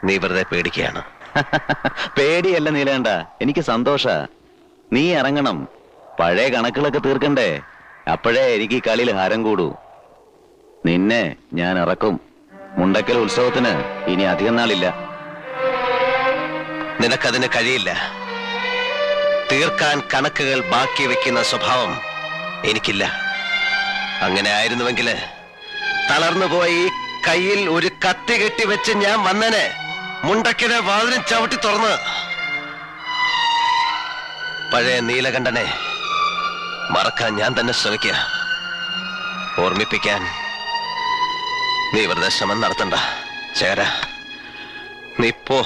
നീ വെറുതെ പേടിക്കുകയാണ്. പേടിയല്ല നീലേണ്ട, എനിക്ക് സന്തോഷ. നീ ഇറങ്ങണം, പഴയ കണക്കുകളൊക്കെ തീർക്കണ്ടേ. അപ്പോഴേ എനിക്ക് ഈ കളിയിൽ ഹാരം കൂടൂ. നിന്നെ ഞാൻ ഇറക്കും. മുണ്ടക്കൽ ഉത്സവത്തിന് ഇനി അധികം നാളില്ല. നിനക്കതിന് കഴിയില്ല. തീർക്കാൻ കണക്കുകൾ ബാക്കി വെക്കുന്ന സ്വഭാവം എനിക്കില്ല. അങ്ങനെ ആയിരുന്നുവെങ്കിൽ തളർന്നു പോയി കയ്യിൽ ഒരു കത്തി കെട്ടി വെച്ച് ഞാൻ വന്നനെ മുണ്ടക്കിലെ വാതിലും ചവിട്ടി തുറന്ന്. പഴയ നീലകണ്ഠനെ മറക്കാൻ ഞാൻ തന്നെ ശ്രമിക്കുക. ഓർമ്മിപ്പിക്കാൻ നീ വെറുതെ ശ്രമം നടത്തണ്ട. ചേരാ, നീ പോ.